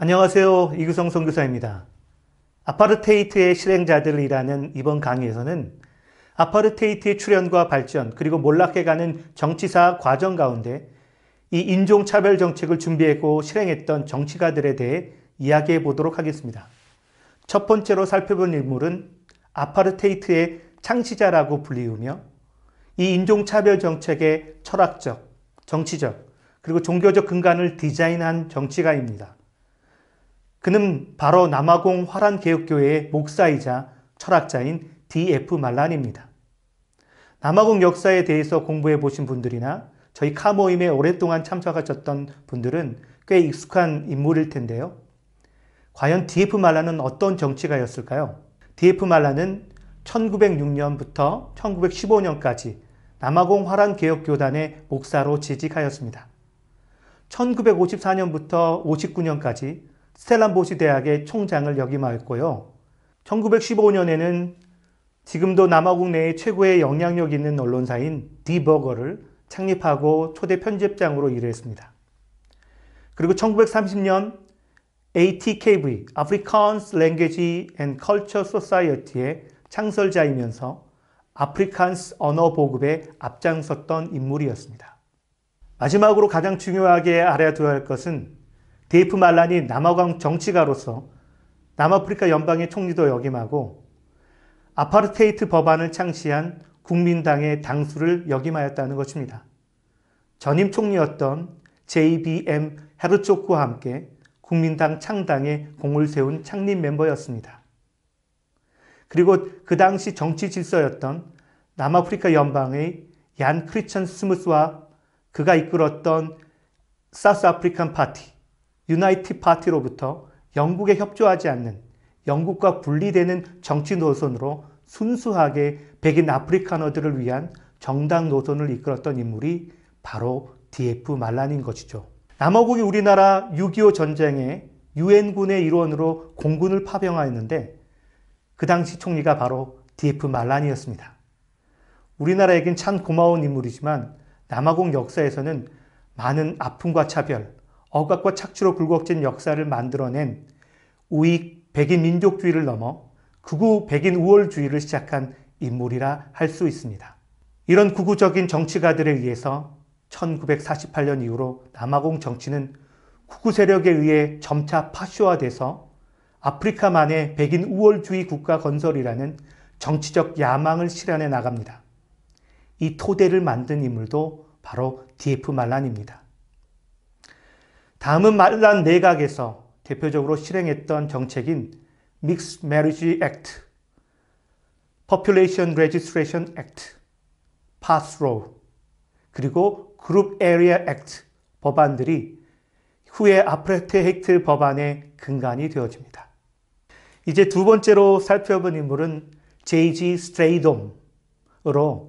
안녕하세요. 이규성 선교사입니다. 아파르테이트의 실행자들이라는 이번 강의에서는 아파르테이트의 출현과 발전 그리고 몰락해가는 정치사 과정 가운데 이 인종차별 정책을 준비했고 실행했던 정치가들에 대해 이야기해 보도록 하겠습니다. 첫 번째로 살펴본 인물은 아파르테이트의 창시자라고 불리우며 이 인종차별 정책의 철학적, 정치적 그리고 종교적 근간을 디자인한 정치가입니다. 그는 바로 남아공 화란개혁교회의 목사이자 철학자인 D.F. 말란입니다. 남아공 역사에 대해서 공부해 보신 분들이나 저희 카 모임에 오랫동안 참석하셨던 분들은 꽤 익숙한 인물일 텐데요. 과연 D.F. 말란은 어떤 정치가였을까요? D.F. 말란은 1906년부터 1915년까지 남아공 화란개혁교단의 목사로 재직하였습니다. 1954년부터 59년까지 스텔란보시 대학의 총장을 역임하였고요. 1915년에는 지금도 남아공 내에 최고의 영향력 있는 언론사인 디버거를 창립하고 초대 편집장으로 일을 했습니다. 그리고 1930년 ATKV, Afrikaans Language and Culture Society의 창설자이면서 아프리칸스 언어 보급에 앞장섰던 인물이었습니다. 마지막으로 가장 중요하게 알아두어야 할 것은 D.F. 말란이 남아공 정치가로서 남아프리카 연방의 총리도 역임하고 아파르테이트 법안을 창시한 국민당의 당수를 역임하였다는 것입니다. 전임 총리였던 J.B.M. 헤르초크와 함께 국민당 창당에 공을 세운 창립 멤버였습니다. 그리고 그 당시 정치 질서였던 남아프리카 연방의 얀 크리천 스무스와 그가 이끌었던 사우스 아프리칸 파티, 유나이티드 파티로부터 영국에 협조하지 않는 영국과 분리되는 정치 노선으로 순수하게 백인 아프리카너들을 위한 정당 노선을 이끌었던 인물이 바로 D.F. 말란인 것이죠. 남아공이 우리나라 6.25 전쟁에 유엔군의 일원으로 공군을 파병하였는데 그 당시 총리가 바로 D.F. 말란이었습니다. 우리나라에겐 참 고마운 인물이지만 남아공 역사에서는 많은 아픔과 차별, 억압과 착취로 굴곡진 역사를 만들어낸 우익 백인 민족주의를 넘어 극우 백인 우월주의를 시작한 인물이라 할 수 있습니다. 이런 극우적인 정치가들에 의해서 1948년 이후로 남아공 정치는 극우 세력에 의해 점차 파쇼화돼서 아프리카만의 백인 우월주의 국가 건설이라는 정치적 야망을 실현해 나갑니다. 이 토대를 만든 인물도 바로 D.F. 말란입니다. 다음은 말란 내각에서 대표적으로 실행했던 정책인 Mixed Marriage Act, Population Registration Act, Pass Law, 그리고 Group Area Act 법안들이 후에 아파르테이트 법안의 근간이 되어집니다. 이제 두 번째로 살펴본 인물은 J.G. 스트레이돔으로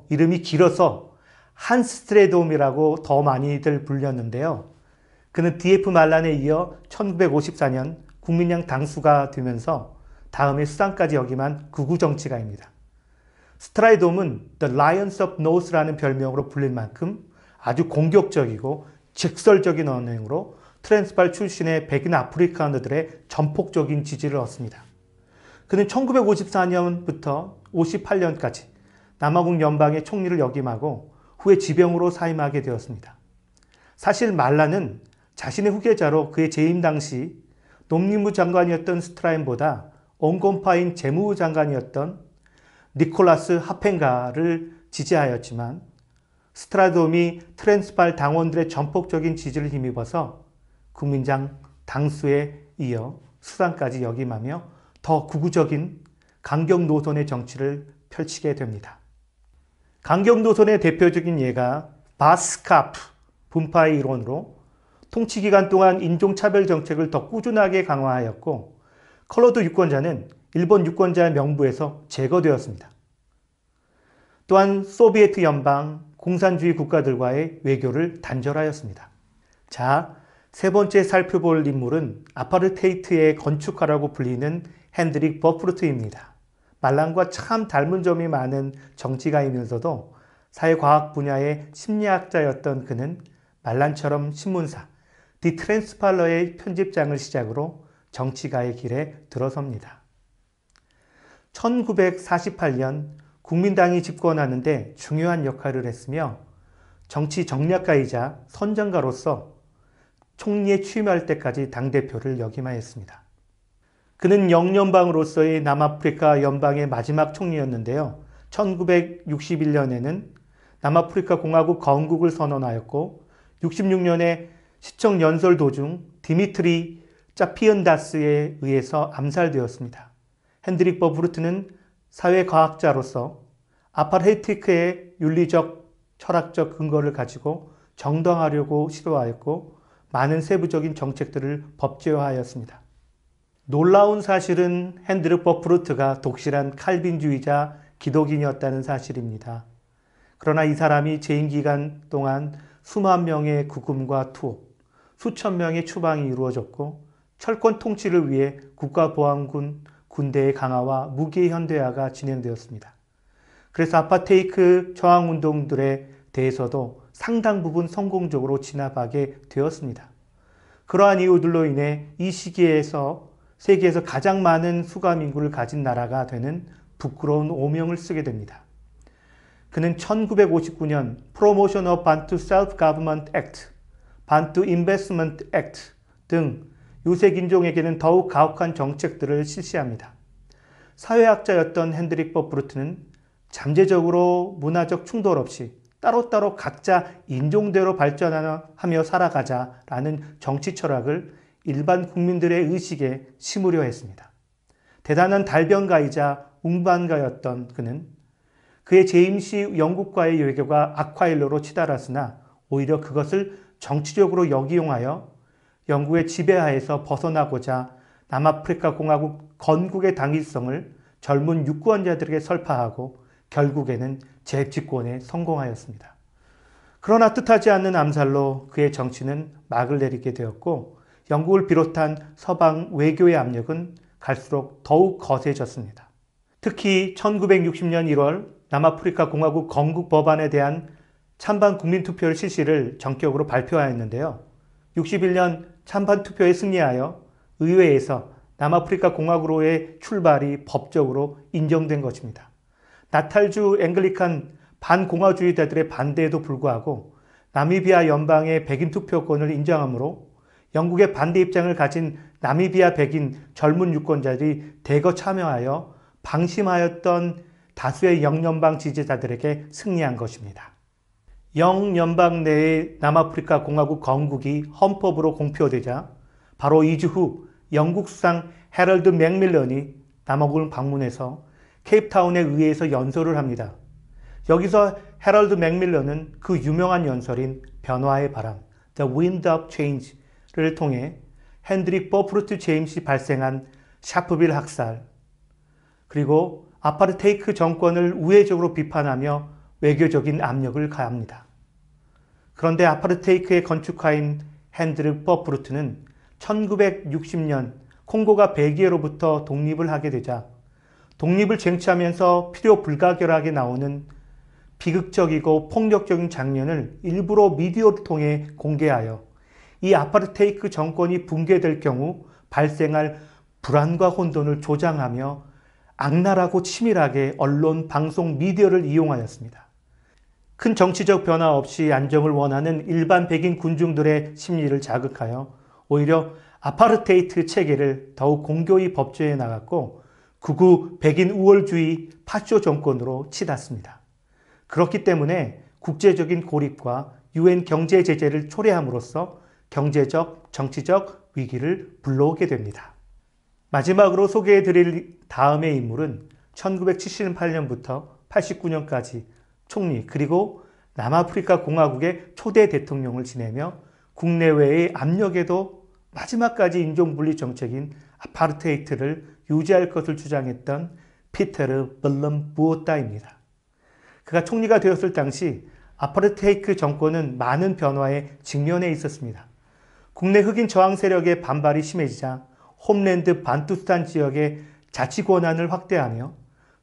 이름이 길어서 한스 스트레이돔이라고 더 많이들 불렸는데요. 그는 D.F. 말란에 이어 1954년 국민당 당수가 되면서 다음에 수상까지 역임한 극우 정치가입니다. 스트라이돔은 The Lions of North라는 별명으로 불릴 만큼 아주 공격적이고 직설적인 언행으로 트랜스발 출신의 백인 아프리카너들의 전폭적인 지지를 얻습니다. 그는 1954년부터 58년까지 남아공 연방의 총리를 역임하고 후에 지병으로 사임하게 되었습니다. 사실 말란은 자신의 후계자로 그의 재임 당시 농림부 장관이었던 스트라인보다 온건파인 재무부 장관이었던 니콜라스 하펜가를 지지하였지만 스트라돔이 트랜스발 당원들의 전폭적인 지지를 힘입어서 국민당 당수에 이어 수상까지 역임하며 더 극우적인 강경 노선의 정치를 펼치게 됩니다. 강경 노선의 대표적인 예가 바스카프 분파의 일원으로 통치 기간 동안 인종차별 정책을 더 꾸준하게 강화하였고 컬러드 유권자는 일본 유권자의 명부에서 제거되었습니다. 또한 소비에트 연방, 공산주의 국가들과의 외교를 단절하였습니다. 자, 세 번째 살펴볼 인물은 아파르테이트의 건축가라고 불리는 핸드릭 버프루트입니다. 말란과 참 닮은 점이 많은 정치가이면서도 사회과학 분야의 심리학자였던 그는 말란처럼 신문사, 디 트랜스팔러의 편집장을 시작으로 정치가의 길에 들어섭니다. 1948년 국민당이 집권하는데 중요한 역할을 했으며 정치 정략가이자 선전가로서 총리에 취임할 때까지 당대표를 역임하였습니다. 그는 영연방으로서의 남아프리카 연방의 마지막 총리였는데요. 1961년에는 남아프리카 공화국 건국을 선언하였고 66년에 시청 연설 도중 디미트리 짜피언다스에 의해서 암살되었습니다. 핸드릭 버브루트는 사회과학자로서 아파르테이트의 윤리적, 철학적 근거를 가지고 정당화하려고 시도하였고 많은 세부적인 정책들을 법제화하였습니다. 놀라운 사실은 핸드릭 버브루트가 독실한 칼빈주의자 기독인이었다는 사실입니다. 그러나 이 사람이 재임 기간 동안 수만 명의 구금과 투옥, 수천 명의 추방이 이루어졌고 철권 통치를 위해 국가보안군 군대의 강화와 무기 현대화가 진행되었습니다. 그래서 아파테이크 저항운동들에 대해서도 상당 부분 성공적으로 진압하게 되었습니다. 그러한 이유들로 인해 이 시기에서 세계에서 가장 많은 수감 인구를 가진 나라가 되는 부끄러운 오명을 쓰게 됩니다. 그는 1959년 Promotion of Bantu Self-Government Act, Bantu Investment Act 등 유색인종에게는 더욱 가혹한 정책들을 실시합니다. 사회학자였던 핸드릭 버브루트는 잠재적으로 문화적 충돌 없이 따로따로 각자 인종대로 발전하며 살아가자라는 정치 철학을 일반 국민들의 의식에 심으려 했습니다. 대단한 달변가이자 웅반가였던 그는 그의 제임시 영국과의 외교가 악화일로로 치달았으나 오히려 그것을 정치적으로 역이용하여 영국의 지배하에서 벗어나고자 남아프리카 공화국 건국의 당위성을 젊은 유권자들에게 설파하고 결국에는 재집권에 성공하였습니다. 그러나 뜻하지 않는 암살로 그의 정치는 막을 내리게 되었고 영국을 비롯한 서방 외교의 압력은 갈수록 더욱 거세졌습니다. 특히 1960년 1월 남아프리카 공화국 건국 법안에 대한 찬반 국민투표를 실시를 전격으로 발표하였는데요. 61년 찬반 투표에 승리하여 의회에서 남아프리카 공화국으로의 출발이 법적으로 인정된 것입니다. 나탈주 앵글리칸 반공화주의자들의 반대에도 불구하고 나미비아 연방의 백인 투표권을 인정하므로 영국의 반대 입장을 가진 나미비아 백인 젊은 유권자들이 대거 참여하여 방심하였던 다수의 영연방 지지자들에게 승리한 것입니다. 영연방 내의 남아프리카 공화국 건국이 헌법으로 공표되자 바로 2주 후 영국 수상 해럴드 맥밀런이 남아공을 방문해서 케이프타운에 의해서 연설을 합니다. 여기서 해럴드 맥밀런은 그 유명한 연설인 변화의 바람, The Wind of Change를 통해 핸드릭 버브루트 제임스이 발생한 샤프빌 학살, 그리고 아파르테이크 정권을 우회적으로 비판하며 외교적인 압력을 가합니다. 그런데 아파르테이크의 건축가인 핸드릭 버브루트는 1960년 콩고가 벨기에로부터 독립을 하게 되자 독립을 쟁취하면서 필요 불가결하게 나오는 비극적이고 폭력적인 장면을 일부러 미디어를 통해 공개하여 이 아파르테이크 정권이 붕괴될 경우 발생할 불안과 혼돈을 조장하며 악랄하고 치밀하게 언론, 방송, 미디어를 이용하였습니다. 큰 정치적 변화 없이 안정을 원하는 일반 백인 군중들의 심리를 자극하여 오히려 아파르테이트 체계를 더욱 공교히 법제해 나갔고 극우 백인 우월주의 파쇼 정권으로 치닫습니다. 그렇기 때문에 국제적인 고립과 유엔 경제 제재를 초래함으로써 경제적, 정치적 위기를 불러오게 됩니다. 마지막으로 소개해드릴 다음의 인물은 1978년부터 89년까지 총리 그리고 남아프리카 공화국의 초대 대통령을 지내며 국내외의 압력에도 마지막까지 인종분리 정책인 아파르테이트를 유지할 것을 주장했던 피테르 블럼 부오따입니다. 그가 총리가 되었을 당시 아파르테이트 정권은 많은 변화에 직면해 있었습니다. 국내 흑인 저항 세력의 반발이 심해지자 홈랜드 반투스탄 지역의 자치 권한을 확대하며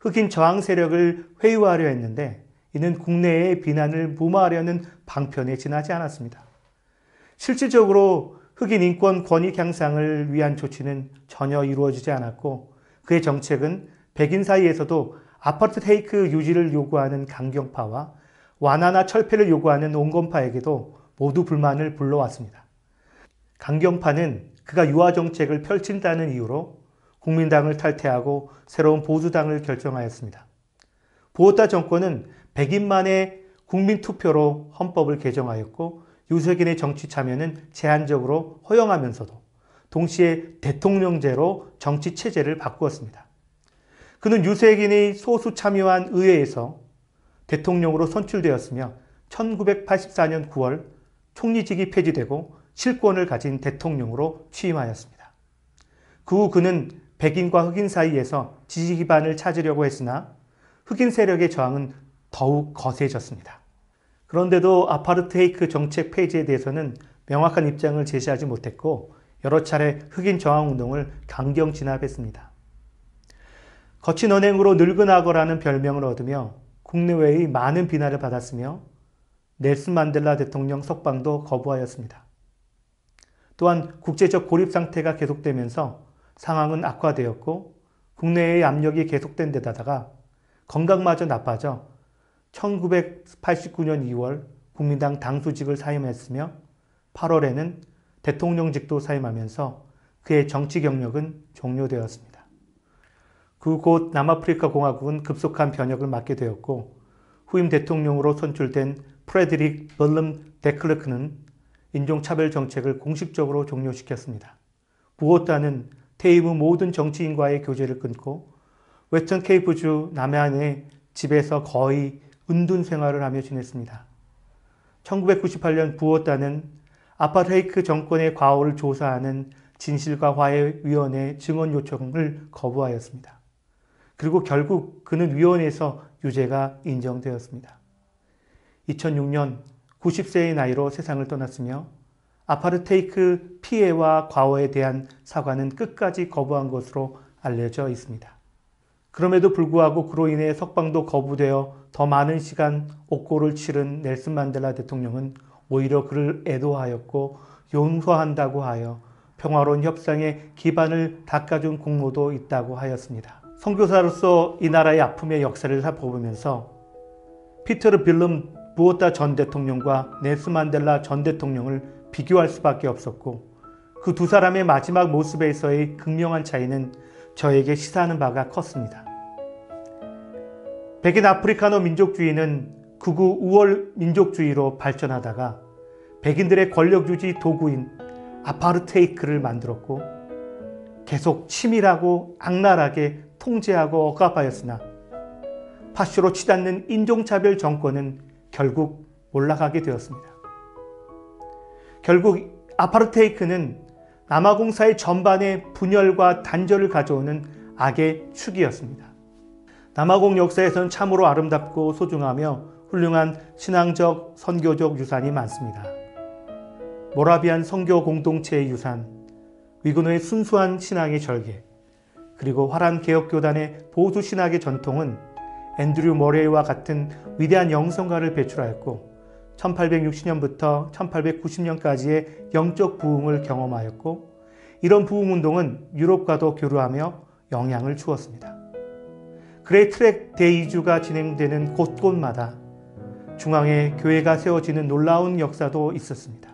흑인 저항 세력을 회유하려 했는데 이는 국내의 비난을 무마하려는 방편에 지나지 않았습니다. 실질적으로 흑인 인권 권익 향상을 위한 조치는 전혀 이루어지지 않았고 그의 정책은 백인 사이에서도 아파르테이트 유지를 요구하는 강경파와 완화나 철폐를 요구하는 온건파에게도 모두 불만을 불러왔습니다. 강경파는 그가 유화 정책을 펼친다는 이유로 국민당을 탈퇴하고 새로운 보수당을 결정하였습니다. 부오타 정권은 백인만의 국민투표로 헌법을 개정하였고 유색인의 정치 참여는 제한적으로 허용하면서도 동시에 대통령제로 정치 체제를 바꾸었습니다. 그는 유색인의 소수 참여한 의회에서 대통령으로 선출되었으며 1984년 9월 총리직이 폐지되고 실권을 가진 대통령으로 취임하였습니다. 그 후 그는 백인과 흑인 사이에서 지지 기반을 찾으려고 했으나 흑인 세력의 저항은 더욱 거세졌습니다. 그런데도 아파르테이트 정책 폐지에 대해서는 명확한 입장을 제시하지 못했고 여러 차례 흑인 저항 운동을 강경 진압했습니다. 거친 언행으로 늙은 악어라는 별명을 얻으며 국내외의 많은 비난을 받았으며 넬슨 만델라 대통령 석방도 거부하였습니다. 또한 국제적 고립 상태가 계속되면서 상황은 악화되었고 국내의 압력이 계속된 데다가 건강마저 나빠져 1989년 2월 국민당 당수직을 사임했으며 8월에는 대통령직도 사임하면서 그의 정치 경력은 종료되었습니다. 그 곧 남아프리카 공화국은 급속한 변혁을 맞게 되었고 후임 대통령으로 선출된 프레드릭 벌름 데클르크는 인종차별 정책을 공식적으로 종료시켰습니다. 부오타는 퇴임 후 모든 정치인과의 교제를 끊고 웨스턴 케이프주 남해안의 집에서 거의 은둔 생활을 하며 지냈습니다. 1998년 부오타는 아파르테이트 정권의 과오를 조사하는 진실과 화해위원회 증언 요청을 거부하였습니다. 그리고 결국 그는 위원회에서 유죄가 인정되었습니다. 2006년 90세의 나이로 세상을 떠났으며 아파르테이트 피해와 과오에 대한 사과는 끝까지 거부한 것으로 알려져 있습니다. 그럼에도 불구하고 그로 인해 석방도 거부되어 더 많은 시간 옥고를 치른 넬슨 만델라 대통령은 오히려 그를 애도하였고 용서한다고 하여 평화로운 협상의 기반을 닦아준 공로도 있다고 하였습니다. 선교사로서 이 나라의 아픔의 역사를 살펴보면서 피터르 빌름 부오타 전 대통령과 넬슨 만델라 전 대통령을 비교할 수밖에 없었고 그 두 사람의 마지막 모습에서의 극명한 차이는 저에게 시사하는 바가 컸습니다. 백인 아프리카노 민족주의는 극우 우월 민족주의로 발전하다가 백인들의 권력유지 도구인 아파르테이트를 만들었고 계속 치밀하고 악랄하게 통제하고 억압하였으나 파쇼로 치닫는 인종차별 정권은 결국 올라가게 되었습니다. 결국 아파르테이트는 남아공사의 전반에 분열과 단절을 가져오는 악의 축이었습니다. 남아공 역사에서는 참으로 아름답고 소중하며 훌륭한 신앙적, 선교적 유산이 많습니다. 모라비안 선교 공동체의 유산, 위그노의 순수한 신앙의 절개, 그리고 화란 개혁교단의 보수 신학의 전통은 앤드류 머레이와 같은 위대한 영성가를 배출하였고 1860년부터 1890년까지의 영적 부흥을 경험하였고 이런 부흥운동은 유럽과도 교류하며 영향을 주었습니다. 그레이트랙 대이주가 진행되는 곳곳마다 중앙에 교회가 세워지는 놀라운 역사도 있었습니다.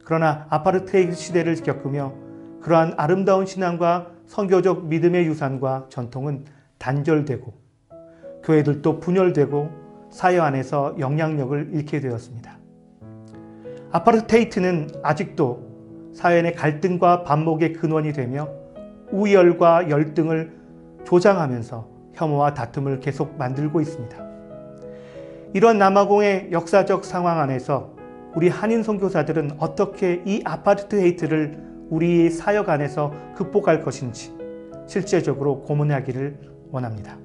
그러나 아파르테이트 시대를 겪으며 그러한 아름다운 신앙과 선교적 믿음의 유산과 전통은 단절되고 교회들도 분열되고 사회 안에서 영향력을 잃게 되었습니다. 아파르테이트는 아직도 사회 내 갈등과 반목의 근원이 되며 우열과 열등을 조장하면서 혐오와 다툼을 계속 만들고 있습니다. 이런 남아공의 역사적 상황 안에서 우리 한인 선교사들은 어떻게 이 아파르테이트를 우리의 사역 안에서 극복할 것인지 실제적으로 고민하기를 원합니다.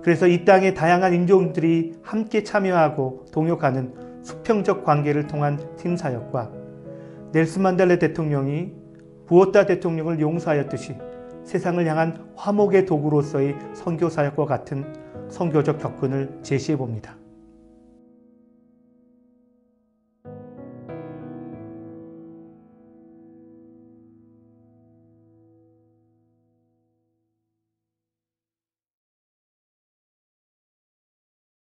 그래서 이 땅의 다양한 인종들이 함께 참여하고 동역하는 수평적 관계를 통한 팀 사역과 넬슨 만델라 대통령이 부오타 대통령을 용서하였듯이 세상을 향한 화목의 도구로서의 선교 사역과 같은 선교적 접근을 제시해 봅니다.